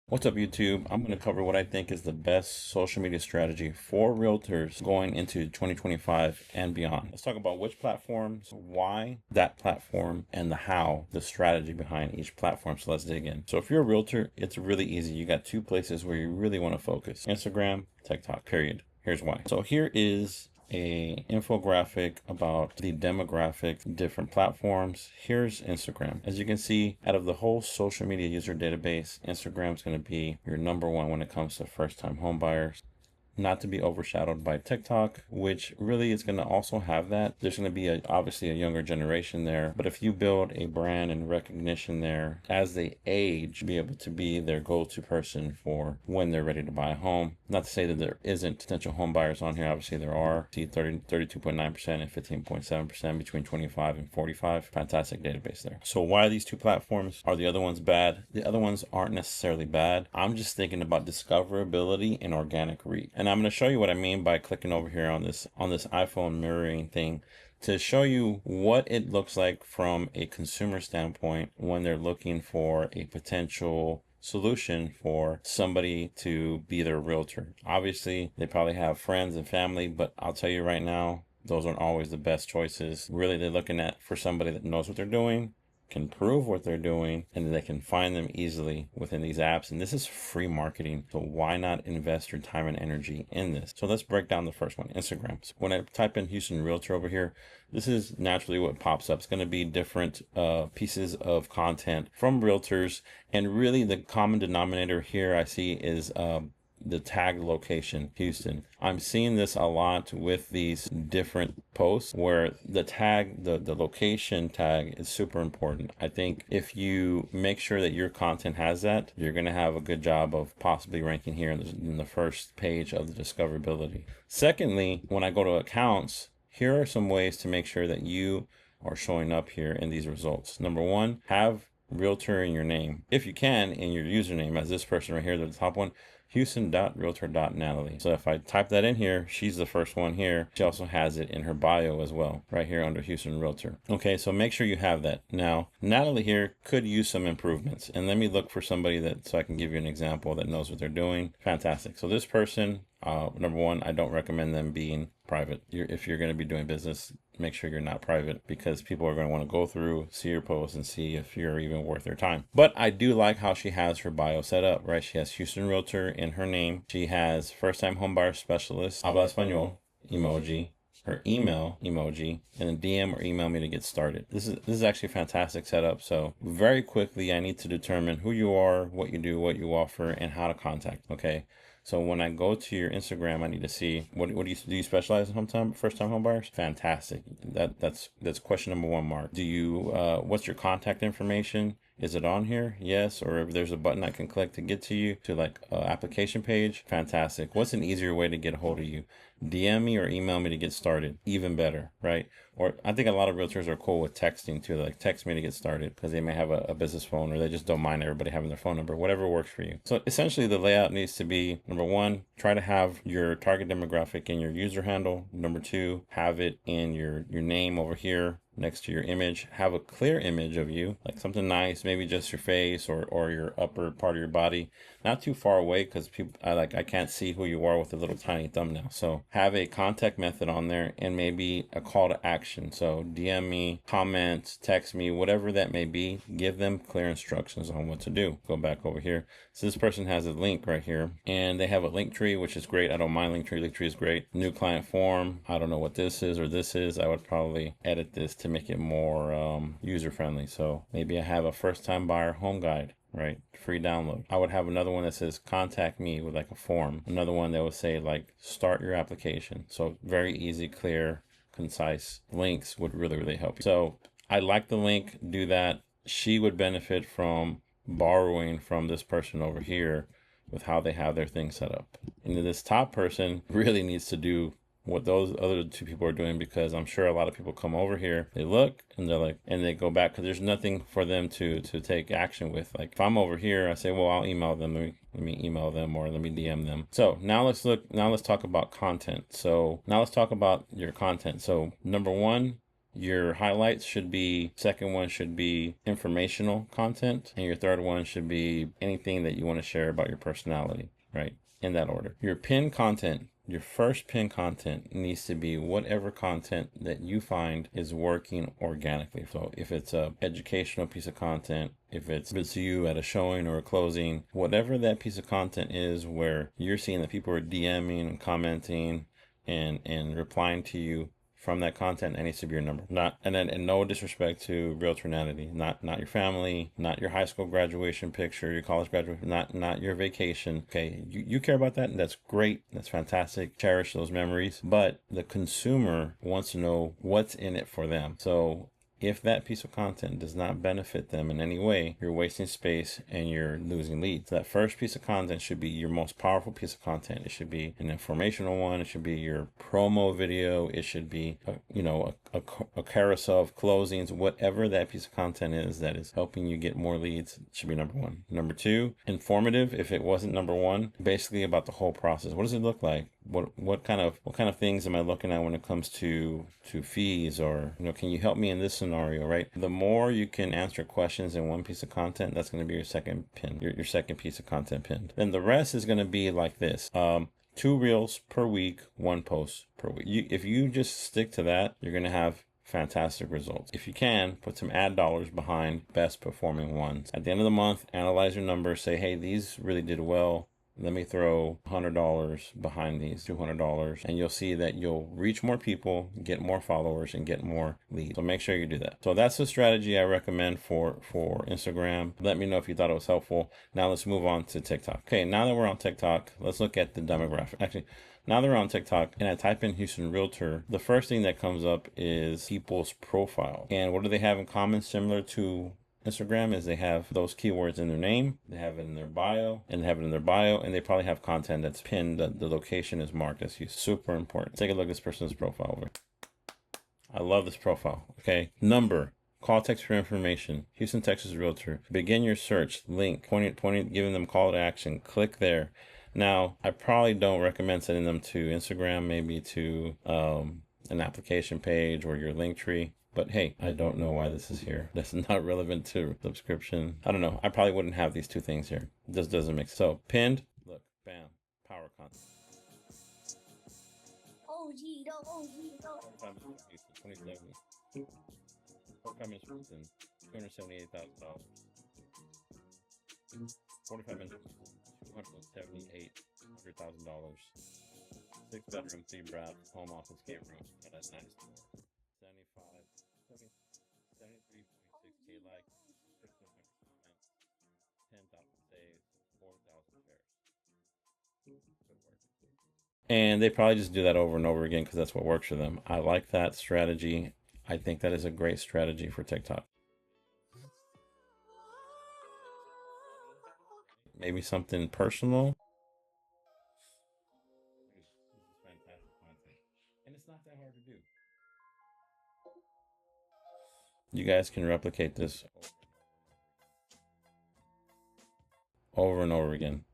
What's up, YouTube? I'm going to cover what I think is the best social media strategy for realtors going into 2025 and beyond. Let's talk about which platforms, why that platform, and the how, the strategy behind each platform. So let's dig in. So if you're a realtor, it's really easy. You got two places where you really want to focus: Instagram, TikTok, period. Here's why. So here is a infographic about the demographic different platforms. Here's Instagram. As you can see, out of the whole social media user database, Instagram is going to be your number one when it comes to first-time home buyers. Not to be overshadowed by TikTok, which really is going to also have that. There's going to be obviously a younger generation there, but if you build a brand and recognition there as they age, be able to be their go-to person for when they're ready to buy a home. Not to say that there isn't potential home buyers on here. Obviously there are. See 32.9% and 15.7% between 25 and 45. Fantastic database there. So why are these two platforms? Are the other ones bad? The other ones aren't necessarily bad. I'm just thinking about discoverability and organic reach. And I'm going to show you what I mean by clicking over here on this iPhone mirroring thing to show you what it looks like from a consumer standpoint when they're looking for a potential solution for somebody to be their realtor. Obviously, they probably have friends and family, but I'll tell you right now, those aren't always the best choices. Really, they're looking at for somebody that knows what they're doing, can prove what they're doing, and they can find them easily within these apps. And this is free marketing, so why not invest your time and energy in this? So let's break down the first one, Instagram. So when I type in Houston Realtor over here, this is naturally what pops up. It's going to be different pieces of content from realtors, and really the common denominator here I see is the tag location, Houston. I'm seeing this a lot with these different posts where the tag, the location tag is super important. I think if you make sure that your content has that, you're going to have a good job of possibly ranking here in the first page of the discoverability. Secondly, when I go to accounts, here are some ways to make sure that you are showing up here in these results. Number one, have realtor in your name. If you can, in your username, as this person right here, the top one, Houston.realtor.Natalie. So if I type that in here, she's the first one here. She also has it in her bio as well, right here under Houston Realtor. Okay, so make sure you have that. Now, Natalie here could use some improvements. And let me look for somebody so I can give you an example that knows what they're doing. Fantastic. So this person, number one, I don't recommend them being private. If you're going to be doing business, make sure you're not private, because people are going to want to go through, see your posts, and see if you're even worth their time. But I do like how she has her bio set up, right? She has Houston Realtor in her name. She has first-time homebuyer specialist, habla español, emoji, her email emoji, and then DM or email me to get started. This is actually a fantastic setup. So very quickly, I need to determine who you are, what you do, what you offer, and how to contact. Okay. So when I go to your Instagram, I need to see what do you specialize in first-time home buyers? Fantastic. That's question number one, Mark. Do you what's your contact information? Is it on here? Yes. Or if there's a button I can click to get to you to like application page, fantastic. What's an easier way to get a hold of you? DM me or email me to get started. Even better, right? Or I think a lot of realtors are cool with texting too. Like text me to get started, because they may have a business phone, or they just don't mind everybody having their phone number, whatever works for you. So essentially the layout needs to be, number one, try to have your target demographic in your user handle. Number two, have it in your name over here next to your image. Have a clear image of you, like something nice, maybe just your face or your upper part of your body, not too far away, because I can't see who you are with a little tiny thumbnail. So have a contact method on there, and maybe a call to action. So DM me, comment, text me, whatever that may be. Give them clear instructions on what to do. Go back over here. So this person has a link right here, and they have a link tree, which is great. I don't mind link tree. Link tree is great. New client form. I don't know what this is or this is. I would probably edit this to make it more user friendly. So maybe I have a first time buyer home guide, right? Free download. I would have another one that says contact me with like a form. Another one that would say like start your application. So very easy, clear, concise links would really help you. So I like the link. Do that. She would benefit from borrowing from this person over here with how they have their thing set up. And this top person really needs to do what those other two people are doing, because I'm sure a lot of people come over here, they look and they're like, and they go back because there's nothing for them to take action with. Like if I'm over here, I say, well, I'll email them. Let me email them, or let me DM them. So now let's talk about content. So now let's talk about your content. So number one, Your highlights should be, second one should be informational content, and your third one should be anything that you want to share about your personality, right? In that order. Your pin content, your first pin content needs to be whatever content that you find is working organically. So if it's a educational piece of content, if it's you at a showing or a closing, whatever that piece of content is where you're seeing that people are DMing and commenting and replying to you from that content, that needs to be your number. Not, and no disrespect to Realtornanity, not your family, not your high school graduation picture, your college graduation, not your vacation. Okay, you care about that, and that's great. That's fantastic. Cherish those memories. But the consumer wants to know what's in it for them. So if that piece of content does not benefit them in any way, you're wasting space and you're losing leads. That first piece of content should be your most powerful piece of content. It should be an informational one. It should be your promo video. It should be, a carousel of closings. Whatever that piece of content is that is helping you get more leads should be number one. Number two, informative. If it wasn't number one, basically about the whole process. What does it look like? What kind of things am I looking at when it comes to fees, or can you help me in this scenario, right? The more you can answer questions in one piece of content, that's going to be your second pin, your second piece of content pinned. Then the rest is going to be like this. 2 reels per week, 1 post per week. If you just stick to that, you're going to have fantastic results. If you can, put some ad dollars behind best performing ones. At the end of the month, analyze your numbers, say, hey, these really did well. Let me throw $100 behind these, $200, and you'll see that you'll reach more people, get more followers, and get more leads. So make sure you do that. So that's the strategy I recommend for Instagram. Let me know if you thought it was helpful. Now let's move on to TikTok. Okay, now that we're on TikTok, let's look at the demographic. Actually, now that we're on TikTok and I type in Houston Realtor, the first thing that comes up is people's profile. And what do they have in common, similar to Instagram, is they have those keywords in their name, they have it in their bio, and they probably have content that's pinned. The location is marked as Houston. Super important. Take a look at this person's profile over. I love this profile. Okay, number. Call, text for information. Houston, Texas Realtor. Begin your search. Link. Pointing, giving them call to action. Click there. Now, I probably don't recommend sending them to Instagram, maybe to an application page or your link tree. But hey, I don't know why this is here. This is not relevant to subscription. I don't know. I probably wouldn't have these two things here. This doesn't make sense. So pinned, look, bam, power content. 2070. 45 minutes within $278,000. 45 minutes, $278,000. 6-bedroom, 3-bath, home office, game room. Yeah, that's nice. 73.6K likes, 1,500 comments, 10,000 saves, 4,000 shares. Good work. And they probably just do that over and over again because that's what works for them. I like that strategy. I think that is a great strategy for TikTok. Maybe something personal. This is fantastic content. And it's not that hard to do. You guys can replicate this over and over again.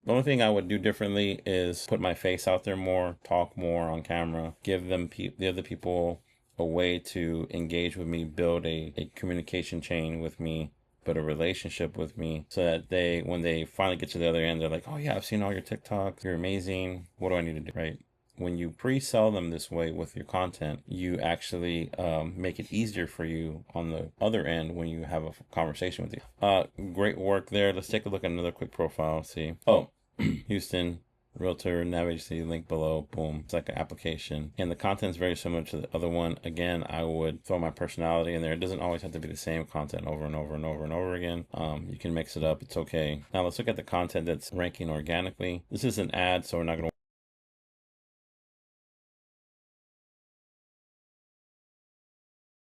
The only thing I would do differently is put my face out there more, talk more on camera, give the other people a way to engage with me, build a communication chain with me, build a relationship with me, so that when they finally get to the other end, they're like, oh yeah, I've seen all your TikToks, you're amazing. What do I need to do, right? When you pre-sell them this way with your content, you actually make it easier for you on the other end when you have a conversation with you. Great work there. Let's take a look at another quick profile. See. Oh, Houston Realtor, nav agency, link below. Boom. It's like an application. And the content is very similar to the other one. Again, I would throw my personality in there. It doesn't always have to be the same content over and over and over and over again. You can mix it up. It's okay. Now let's look at the content that's ranking organically. This is an ad, so we're not going to.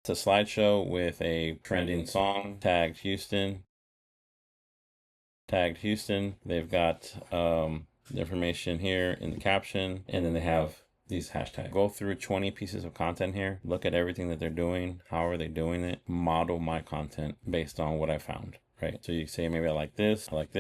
It's a slideshow with a trending song, tagged Houston. They've got the information here in the caption, and then they have these hashtags. Go through 20 pieces of content here. Look at everything that they're doing. How are they doing it? Model my content based on what I found. Right. So you say, maybe I like this, and I like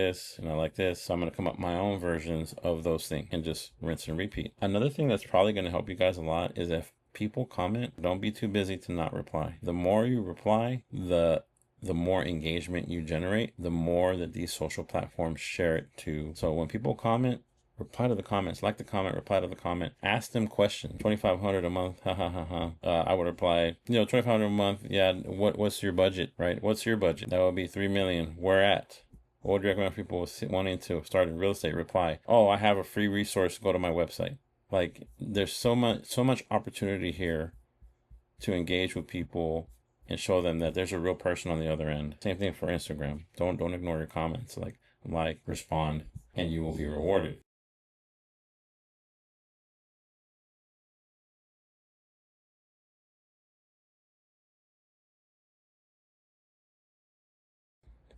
this. So I'm going to come up with my own versions of those things and just rinse and repeat. Another thing that's probably going to help you guys a lot is if people comment, don't be too busy to not reply. The more you reply, the more engagement you generate, the more that these social platforms share it to. So when people comment, reply to the comments, like the comment, reply to the comment, ask them questions. 2,500 a month, ha ha ha ha. I would reply, 2,500 a month. Yeah, what's your budget, right? What's your budget? That would be 3 million. Where at? What would you recommend people wanting to start in real estate? Reply, oh, I have a free resource. Go to my website. Like, there's so much opportunity here to engage with people and show them that there's a real person on the other end. Same thing for Instagram. Don't ignore your comments. Like, respond, and you will be rewarded.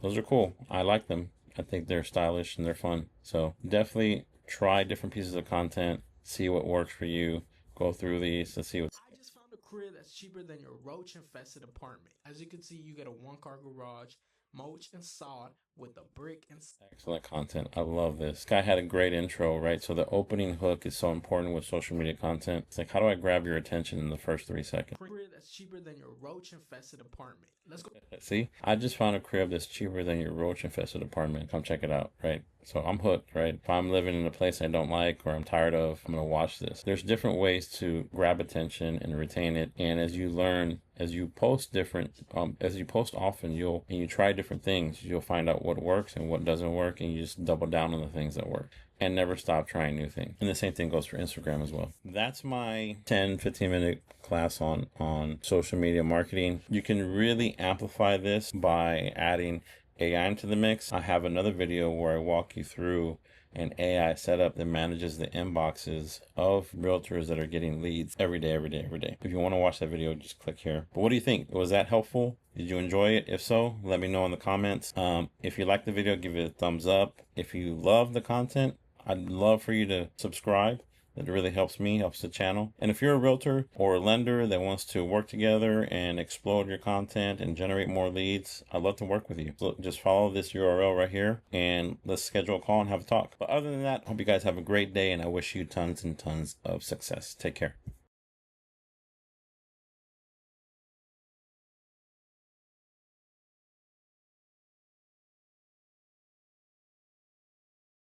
Those are cool. I like them. I think they're stylish and they're fun. So definitely try different pieces of content, see what works for you. Go through these to see what's. I just found a crib that's cheaper than your roach infested apartment. As you can see, you get a 1 car garage, mulch and sod with a brick and Excellent content. I love this. This guy had a great intro, right? So the opening hook is so important with social media content. It's like, how do I grab your attention in the first 3 seconds? crib that's cheaper than your roach infested apartment. Let's go. See, I just found a crib that's cheaper than your roach infested apartment. Come check it out, right? So I'm hooked, right? If I'm living in a place I don't like or I'm tired of, I'm gonna watch this. There's different ways to grab attention and retain it. And as you learn, as you post as you post often, and you try different things, you'll find out what works and what doesn't work, and you just double down on the things that work and never stop trying new things. And the same thing goes for Instagram as well. That's my 10-15 minute class on social media marketing. You can really amplify this by adding AI into the mix. I have another video where I walk you through an AI setup that manages the inboxes of realtors that are getting leads every day, every day, every day. If you want to watch that video, just click here. But what do you think? Was that helpful? Did you enjoy it? If so, let me know in the comments. If you like the video, give it a thumbs up. If you love the content, I'd love for you to subscribe. That really helps me, helps the channel. And if you're a realtor or a lender that wants to work together and explode your content and generate more leads, I'd love to work with you. So just follow this URL right here and let's schedule a call and have a talk. But other than that, I hope you guys have a great day and I wish you tons and tons of success. Take care.